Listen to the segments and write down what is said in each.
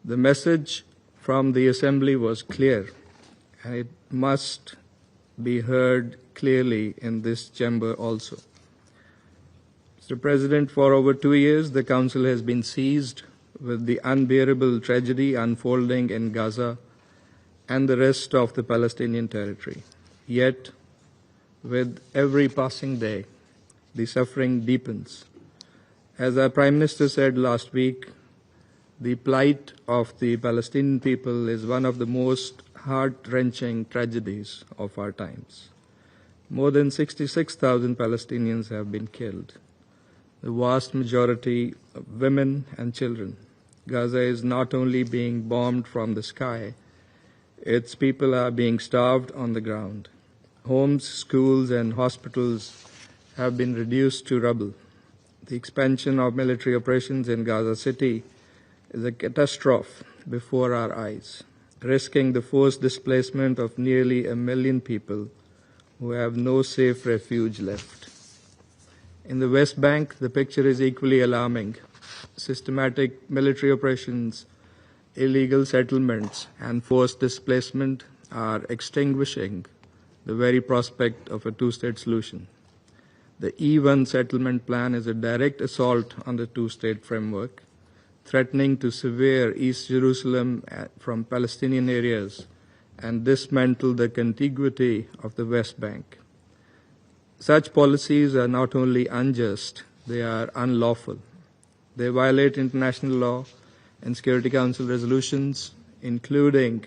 The message from the Assembly was clear, and it must be heard clearly in this chamber also. Mr. President, for over 2 years, the Council has been seized with the unbearable tragedy unfolding in Gaza and the rest of the Palestinian territory. Yet, with every passing day, the suffering deepens. As our Prime Minister said last week, the plight of the Palestinian people is one of the most heart-wrenching tragedies of our times. More than 66,000 Palestinians have been killed, the vast majority of women and children. Gaza is not only being bombed from the sky, its people are being starved on the ground. Homes, schools, and hospitals have been reduced to rubble. The expansion of military operations in Gaza City is a catastrophe before our eyes, risking the forced displacement of nearly 1 million people who have no safe refuge left. In the West Bank, the picture is equally alarming. Systematic military operations, illegal settlements, and forced displacement are extinguishing the very prospect of a two-state solution. The E1 settlement plan is a direct assault on the two-state framework, threatening to sever East Jerusalem from Palestinian areas and dismantle the contiguity of the West Bank. Such policies are not only unjust, they are unlawful. They violate international law and Security Council resolutions, including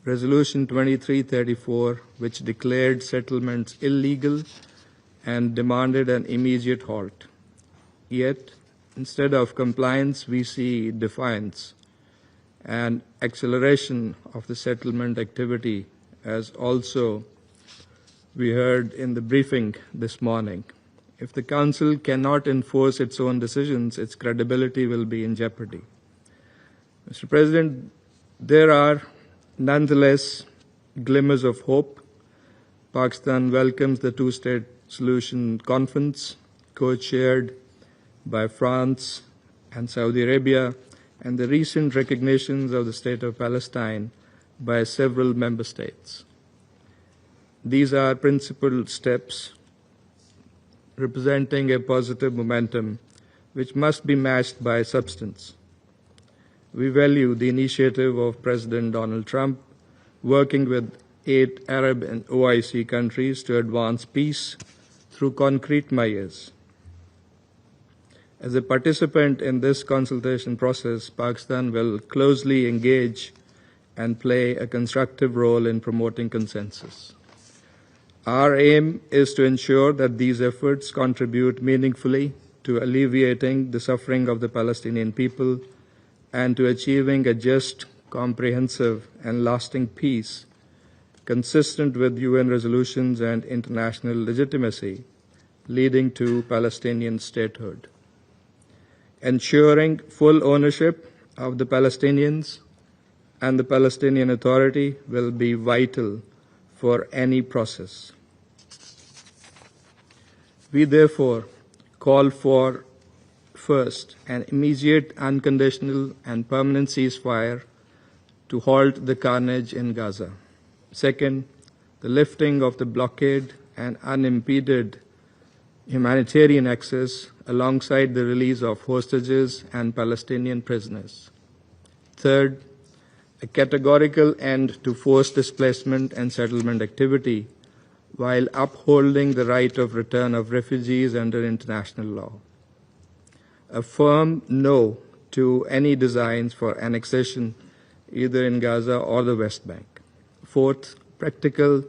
Resolution 2334, which declared settlements illegal and demanded an immediate halt. Yet, instead of compliance, we see defiance and acceleration of the settlement activity, as also we heard in the briefing this morning. If the Council cannot enforce its own decisions, its credibility will be in jeopardy. Mr. President, there are nonetheless glimmers of hope. Pakistan welcomes the two-state solution conference, co-chaired by France and Saudi Arabia, and the recent recognitions of the State of Palestine by several member states. These are principled steps representing a positive momentum which must be matched by substance. We value the initiative of President Donald Trump working with 8 Arab and OIC countries to advance peace through concrete measures. As a participant in this consultation process, Pakistan will closely engage and play a constructive role in promoting consensus. Our aim is to ensure that these efforts contribute meaningfully to alleviating the suffering of the Palestinian people and to achieving a just, comprehensive, and lasting peace consistent with UN resolutions and international legitimacy, leading to Palestinian statehood. Ensuring full ownership of the Palestinians and the Palestinian Authority will be vital for any process. We therefore call for, first, an immediate, unconditional, and permanent ceasefire to halt the carnage in Gaza. Second, the lifting of the blockade and unimpeded humanitarian access alongside the release of hostages and Palestinian prisoners. Third, a categorical end to forced displacement and settlement activity while upholding the right of return of refugees under international law. A firm no to any designs for annexation either in Gaza or the West Bank. Fourth, practical,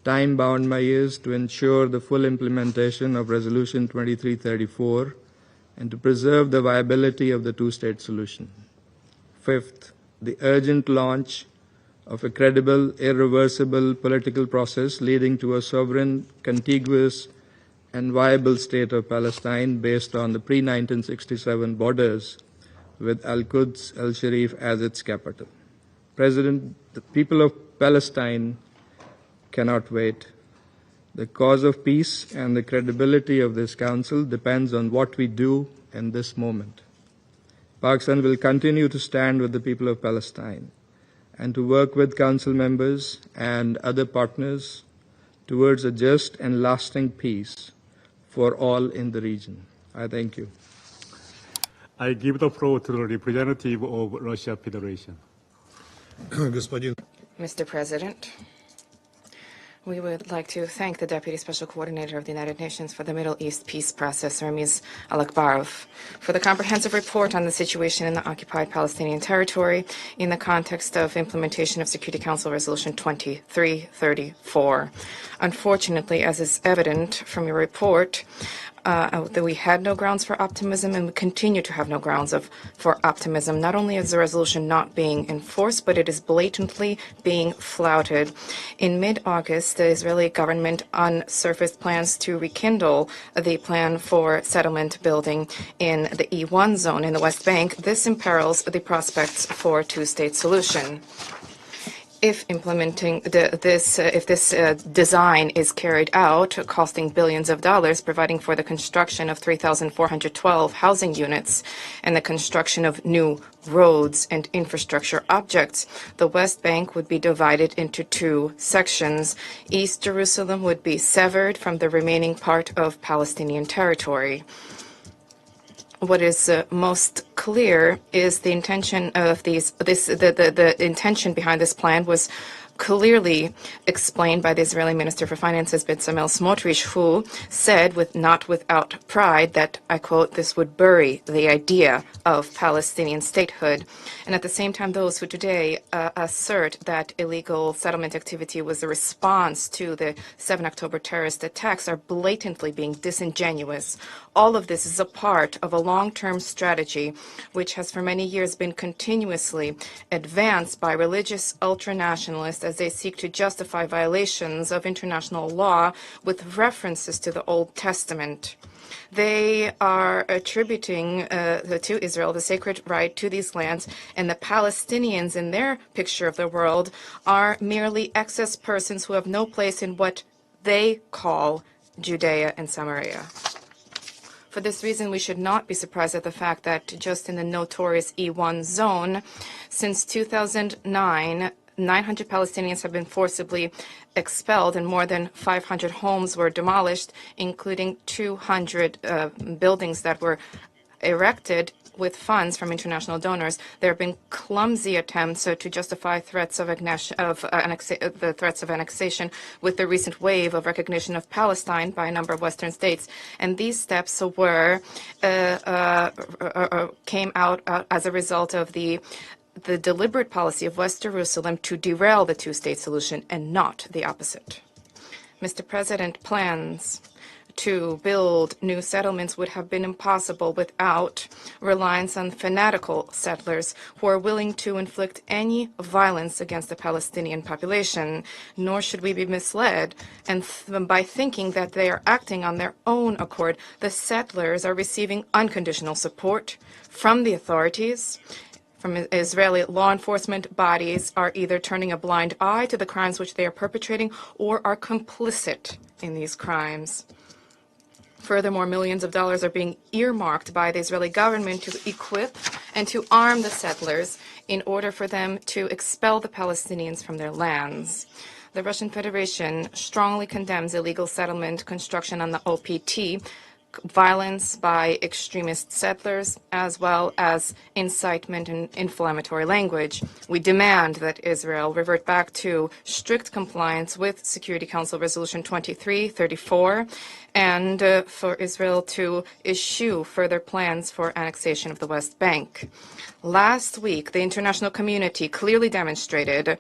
time-bound measures to ensure the full implementation of Resolution 2334 and to preserve the viability of the two-state solution. Fifth, the urgent launch of a credible, irreversible political process leading to a sovereign, contiguous, and viable state of Palestine based on the pre-1967 borders with Al-Quds, Al-Sharif as its capital. President, the people of Palestine cannot wait. The cause of peace and the credibility of this Council depends on what we do in this moment. Pakistan will continue to stand with the people of Palestine and to work with Council members and other partners towards a just and lasting peace for all in the region. I thank you. I give the floor to the representative of Russia Federation. Mr. President, we would like to thank the Deputy Special Coordinator of the United Nations for the Middle East Peace Process, Ramiz Alakbarov, for the comprehensive report on the situation in the occupied Palestinian territory in the context of implementation of Security Council Resolution 2334. Unfortunately, as is evident from your report, that we had no grounds for optimism and we continue to have no grounds for optimism. Not only is the resolution not being enforced, but it is blatantly being flouted. In mid-August, the Israeli government unsurfaced plans to rekindle the plan for settlement building in the E1 zone in the West Bank. This imperils the prospects for a two-state solution. If implementing this design is carried out, costing billions of dollars, providing for the construction of 3,412 housing units and the construction of new roads and infrastructure objects, the West Bank would be divided into two sections. East Jerusalem would be severed from the remaining part of Palestinian territory. What is most clear is the intention of the intention behind this plan was clearly explained by the Israeli Minister for Finances, Bezalel Smotrich, who said, not without pride, that, I quote, this would bury the idea of Palestinian statehood. And at the same time, those who today assert that illegal settlement activity was a response to the 7 October terrorist attacks are blatantly being disingenuous. All of this is a part of a long-term strategy which has for many years been continuously advanced by religious ultranationalists as they seek to justify violations of international law with references to the Old Testament. They are attributing to Israel the sacred right to these lands, and the Palestinians in their picture of the world are merely excess persons who have no place in what they call Judea and Samaria. For this reason, we should not be surprised at the fact that just in the notorious E1 zone, since 2009, 900 Palestinians have been forcibly expelled and more than 500 homes were demolished, including 200 buildings that were erected with funds from international donors. There have been clumsy attempts to justify threats of annexation with the recent wave of recognition of Palestine by a number of Western states. And these steps came out as a result of the deliberate policy of West Jerusalem to derail the two-state solution and not the opposite. Mr. President, plans to build new settlements would have been impossible without reliance on fanatical settlers who are willing to inflict any violence against the Palestinian population. Nor should we be misled by thinking that they are acting on their own accord. The settlers are receiving unconditional support from the authorities. From Israeli law enforcement bodies are either turning a blind eye to the crimes which they are perpetrating or are complicit in these crimes. Furthermore, millions of dollars are being earmarked by the Israeli government to equip and to arm the settlers in order for them to expel the Palestinians from their lands. The Russian Federation strongly condemns illegal settlement construction on the OPT, violence by extremist settlers, as well as incitement and inflammatory language. We demand that Israel revert back to strict compliance with Security Council Resolution 2334 and for Israel to issue further plans for annexation of the West Bank. Last week, the international community clearly demonstrated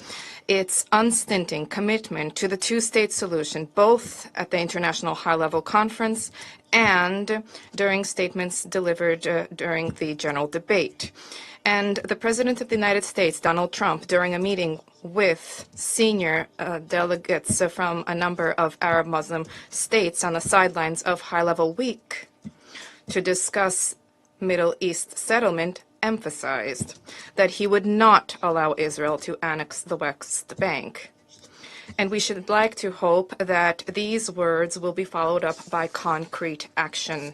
its unstinting commitment to the two-state solution, both at the International High-Level Conference and during statements delivered during the general debate. And the President of the United States, Donald Trump, during a meeting with senior delegates from a number of Arab Muslim states on the sidelines of High-Level Week to discuss Middle East settlement, emphasized that he would not allow Israel to annex the West Bank. And we should like to hope that these words will be followed up by concrete action.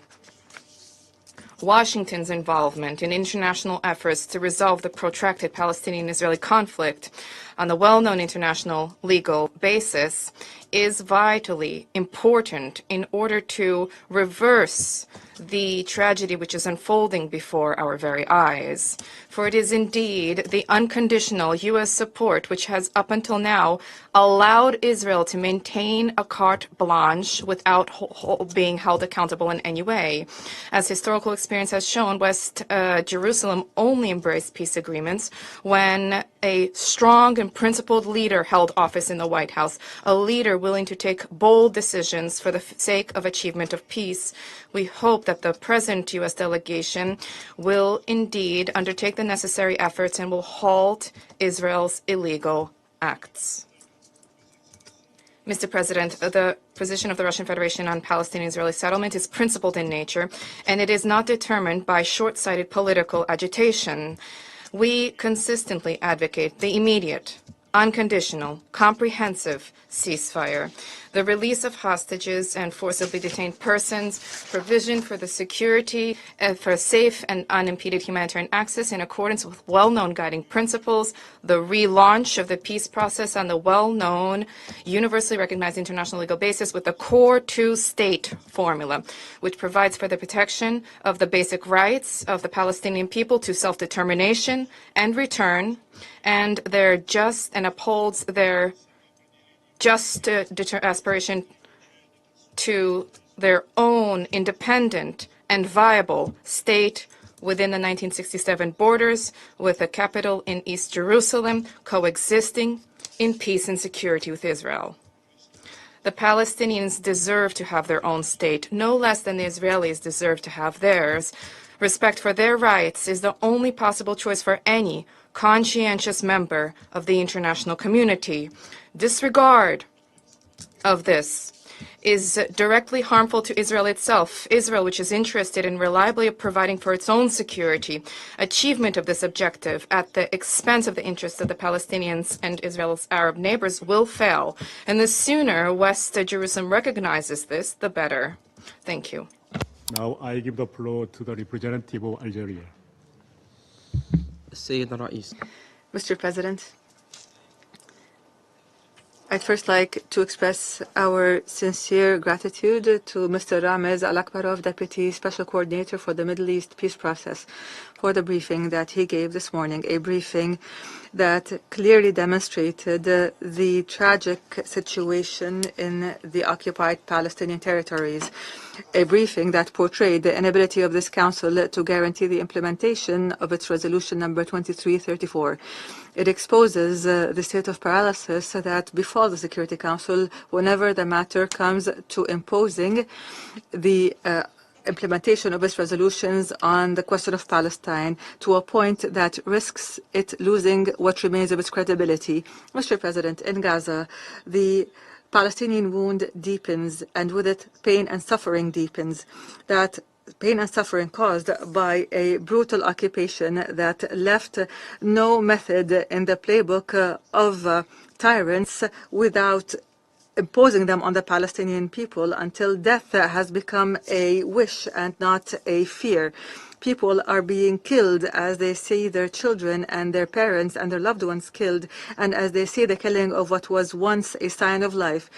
Washington's involvement in international efforts to resolve the protracted Palestinian-Israeli conflict on the well-known international legal basis is vitally important in order to reverse the tragedy which is unfolding before our very eyes. For it is indeed the unconditional U.S. support which has up until now allowed Israel to maintain a carte blanche without being held accountable in any way. As historical experience has shown, West Jerusalem only embraced peace agreements when a strong and principled leader held office in the White House, a leader willing to take bold decisions for the sake of achievement of peace. We hope that the present U.S. delegation will indeed undertake the necessary efforts and will halt Israel's illegal acts. Mr. President, the position of the Russian Federation on Palestinian-Israeli settlement is principled in nature, and it is not determined by short-sighted political agitation. We consistently advocate the immediate, unconditional, comprehensive ceasefire, the release of hostages and forcibly detained persons, provision for the security for safe and unimpeded humanitarian access in accordance with well-known guiding principles, the relaunch of the peace process on the well-known, universally recognized international legal basis with the core two-state formula, which provides for the protection of the basic rights of the Palestinian people to self-determination and return, and upholds their just aspiration to their own independent and viable state within the 1967 borders, with a capital in East Jerusalem, coexisting in peace and security with Israel. The Palestinians deserve to have their own state, no less than the Israelis deserve to have theirs. Respect for their rights is the only possible choice for any conscientious member of the international community. Disregard of this is directly harmful to Israel itself. Israel, which is interested in reliably providing for its own security, achievement of this objective at the expense of the interests of the Palestinians and Israel's Arab neighbors will fail. And the sooner West Jerusalem recognizes this, the better. Thank you. Now I give the floor to the representative of Algeria. Mr. President, I'd first like to express our sincere gratitude to Mr. Ramez Al-Akbarov, Deputy Special Coordinator for the Middle East Peace Process, for the briefing that he gave this morning, a briefing that clearly demonstrated the tragic situation in the occupied Palestinian territories, a briefing that portrayed the inability of this Council to guarantee the implementation of its resolution number 2334. It exposes the state of paralysis that befalls the Security Council whenever the matter comes to imposing the implementation of its resolutions on the question of Palestine, to a point that risks it losing what remains of its credibility. Mr. President, in Gaza, the Palestinian wound deepens, and with it, pain and suffering deepens. That pain and suffering caused by a brutal occupation that left no method in the playbook of tyrants without imposing them on the Palestinian people, until death has become a wish and not a fear. People are being killed as they see their children and their parents and their loved ones killed, and as they see the killing of what was once a sign of life.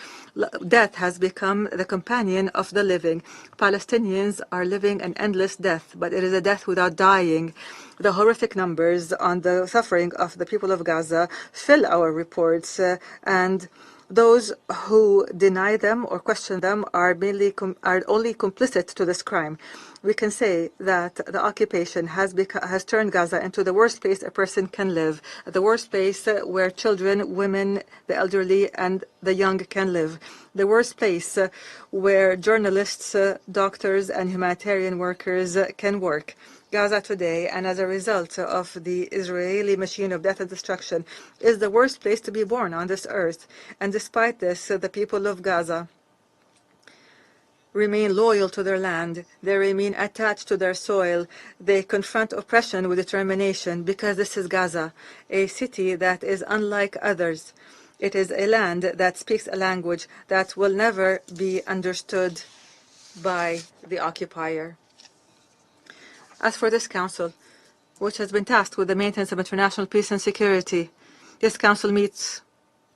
Death has become the companion of the living. Palestinians are living an endless death, but it is a death without dying. The horrific numbers on the suffering of the people of Gaza fill our reports, and those who deny them or question them are only complicit to this crime. We can say that the occupation has turned Gaza into the worst place a person can live, the worst place where children, women, the elderly, and the young can live, the worst place where journalists, doctors, and humanitarian workers can work. Gaza today, and as a result of the Israeli machine of death and destruction, is the worst place to be born on this earth. And despite this, the people of Gaza remain loyal to their land. They remain attached to their soil. They confront oppression with determination, because this is Gaza, a city that is unlike others. It is a land that speaks a language that will never be understood by the occupier. As for this Council, which has been tasked with the maintenance of international peace and security, this Council meets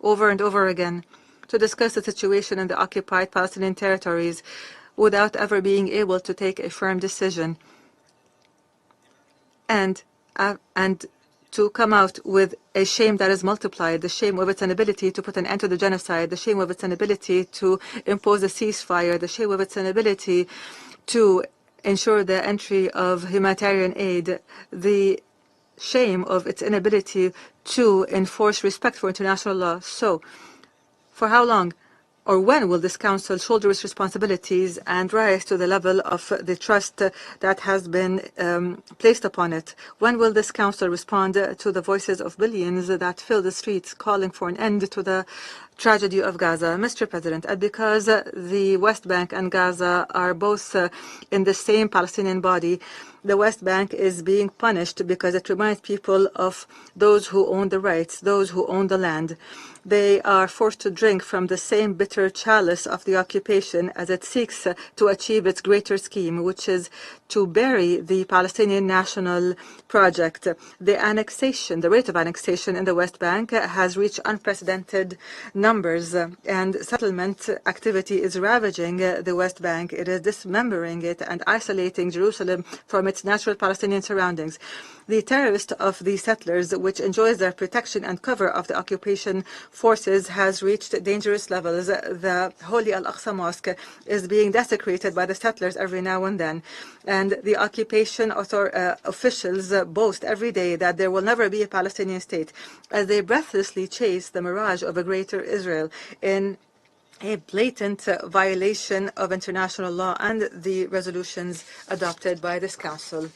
over and over again to discuss the situation in the occupied Palestinian territories without ever being able to take a firm decision and to come out with a shame that is multiplied, the shame of its inability to put an end to the genocide, the shame of its inability to impose a ceasefire, the shame of its inability to ensure the entry of humanitarian aid, the shame of its inability to enforce respect for international law. So, for how long or when will this Council shoulder its responsibilities and rise to the level of the trust that has been placed upon it? When will this Council respond to the voices of billions that fill the streets calling for an end to the tragedy of Gaza? Mr. President, because the West Bank and Gaza are both in the same Palestinian body, the West Bank is being punished because it reminds people of those who own the rights, those who own the land. They are forced to drink from the same bitter chalice of the occupation as it seeks to achieve its greater scheme, which is to bury the Palestinian national project. The annexation, the rate of annexation in the West Bank has reached unprecedented numbers, and settlement activity is ravaging the West Bank. It is dismembering it and isolating Jerusalem from its natural Palestinian surroundings. The terrorist of the settlers, which enjoys their protection and cover of the occupation forces, has reached dangerous levels. The Holy Al-Aqsa Mosque is being desecrated by the settlers every now and then. And the occupation officials boast every day that there will never be a Palestinian state, as they breathlessly chase the mirage of a greater Israel in a blatant violation of international law and the resolutions adopted by this Council.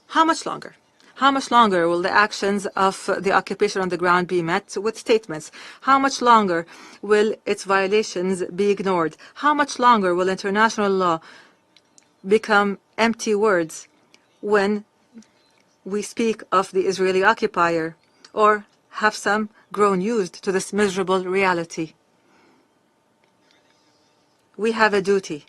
How much longer? How much longer will the actions of the occupation on the ground be met with statements? How much longer will its violations be ignored? How much longer will international law become empty words when we speak of the Israeli occupier, or have some grown used to this miserable reality? We have a duty,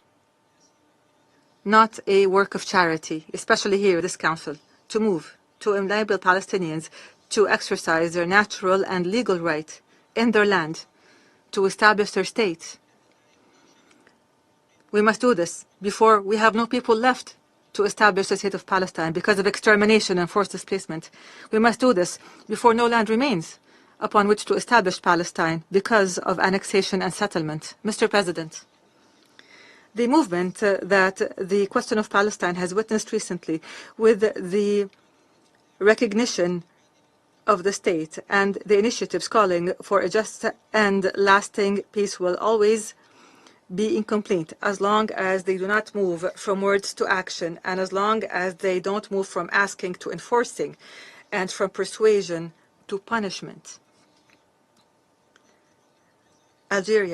not a work of charity, especially here, this Council, to move, to enable Palestinians to exercise their natural and legal right in their land, to establish their state. We must do this before we have no people left to establish the state of Palestine because of extermination and forced displacement. We must do this before no land remains upon which to establish Palestine because of annexation and settlement. Mr. President, the movement that the question of Palestine has witnessed recently, with the recognition of the state and the initiatives calling for a just and lasting peace, will always be incomplete as long as they do not move from words to action, and as long as they don't move from asking to enforcing, and from persuasion to punishment. Algeria